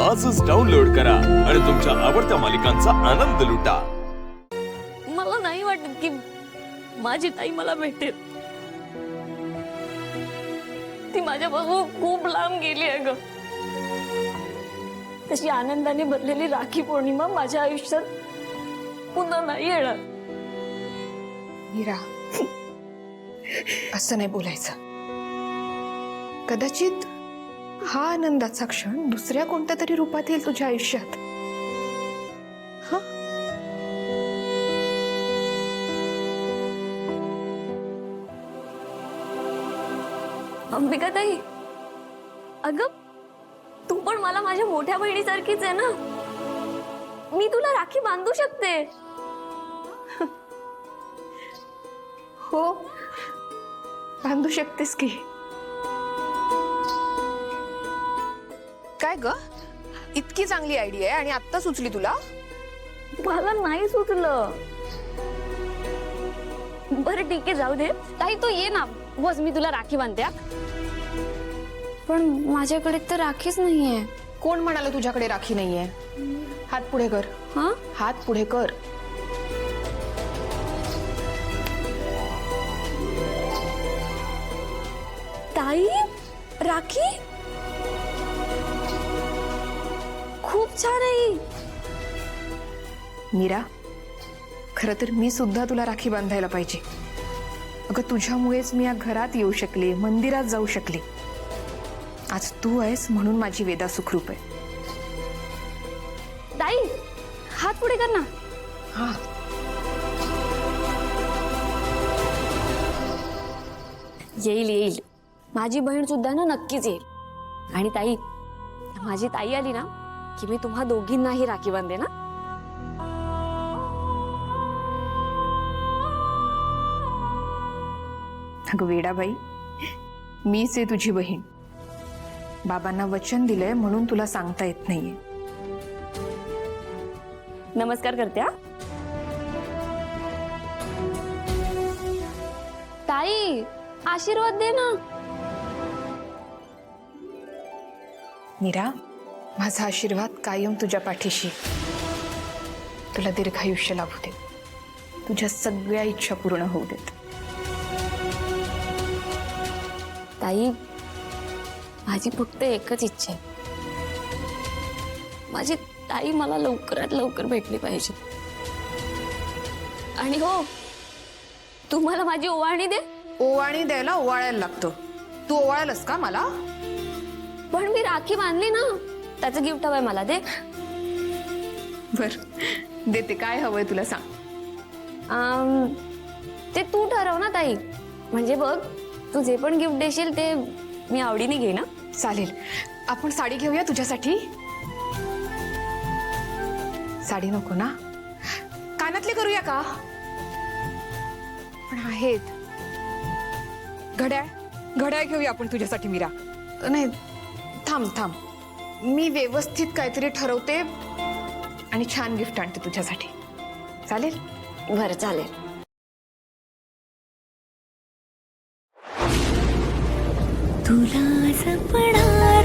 आजच डाउनलोड करा आणि तुमच्या आवडत्या मालिकांचा आनंद लुटा। मला नाही वाटत की माझी ताई मला भेटेल। ती माझ्यापासून खूप लांब गेली आहे ग। तशी आनंदाने भरलेली राखी पौर्णिमा माझ्या आयुष्यात पुन्हा नाही येणार। मीरा, असं नाही बोलायचं। कदाचित हा आनंदाचा क्षण दुसऱ्या कोणत्या तरी रूपात येईल तुझ्या आयुष्यात। हा, अंबिका ताई, अगं तू पण मला माझ्या मोठ्या बहिणीसारखीच आहे ना। मी तुला राखी बांधू शकते। हो, बांधू शकतेस की। काय ग, इतकी चांगली आयडिया आहे आणि आत्ता सुचली तुला? मला नाही सुचलं। बरं ठीक आहे, जाऊ दे ताई, तू ये ना, बस मी तुला राखी बांधते। पण माझ्याकडे तर राखीच नाहीये। कोण म्हणाला तुझ्याकडे राखी नाहीये? हात पुढे कर। हा, हात पुढे कर। ताई, राखी खूप छान आहे। मीरा, खरं तर मी सुद्धा तुला राखी बांधायला पाहिजे। अगं तुझ्यामुळेच मी या घरात येऊ शकले, मंदिरात जाऊ शकले। आज तू आहेस म्हणून माझी वेदा सुखरूप आहे। ताई, हात पुढे कर ना। हा, येईल येईल, माझी बहीण सुद्धा ना नक्कीच येईल। आणि ताई, माझी ताई आली ना की मी तुम्हा दोघींनाही राखी बांधे ना। अगं वेडाबाई, मीच आहे तुझी बहीण। बाबांना वचन दिलंय म्हणून तुला सांगता येत नाहीये। नमस्कार करते। हा ताई, आशीर्वाद दे ना। मीरा, माझा आशीर्वाद कायम तुझ्या पाठीशी। तुला दीर्घायुष्य लाभू दे, तुझ्या सगळ्या इच्छा पूर्ण होऊ देत। ताई, माझी फक्त एकच इच्छा आहे, माझी ताई मला लवकरात लवकर भेटली पाहिजे। आणि हो, तू मला माझी ओवाळणी दे। ओवाळणी द्यायला ओवाळायला लागतं। तू ओवाळलंस का मला? पण मी राखी बांधली ना, त्याचं गिफ्ट हवंय मला, दे। बर, देते। काय हवंय तुला सांग। ते तू ठरव ना ताई। म्हणजे बघ, तू जे पण गिफ्ट देशील ते मी आवडीने घे ना। चालेल, आपण साडी घेऊया तुझ्यासाठी। साडी नको ना? कानातले करूया का? पण आहेत। घड्याळ, घड्याळ घेऊया आपण तुझ्यासाठी मीरा। नाही, थांब थांब, मी व्यवस्थित काहीतरी ठरवते आणि छान गिफ्ट आणते तुझ्यासाठी। चालेल? बरं, चालेल। तुला पडा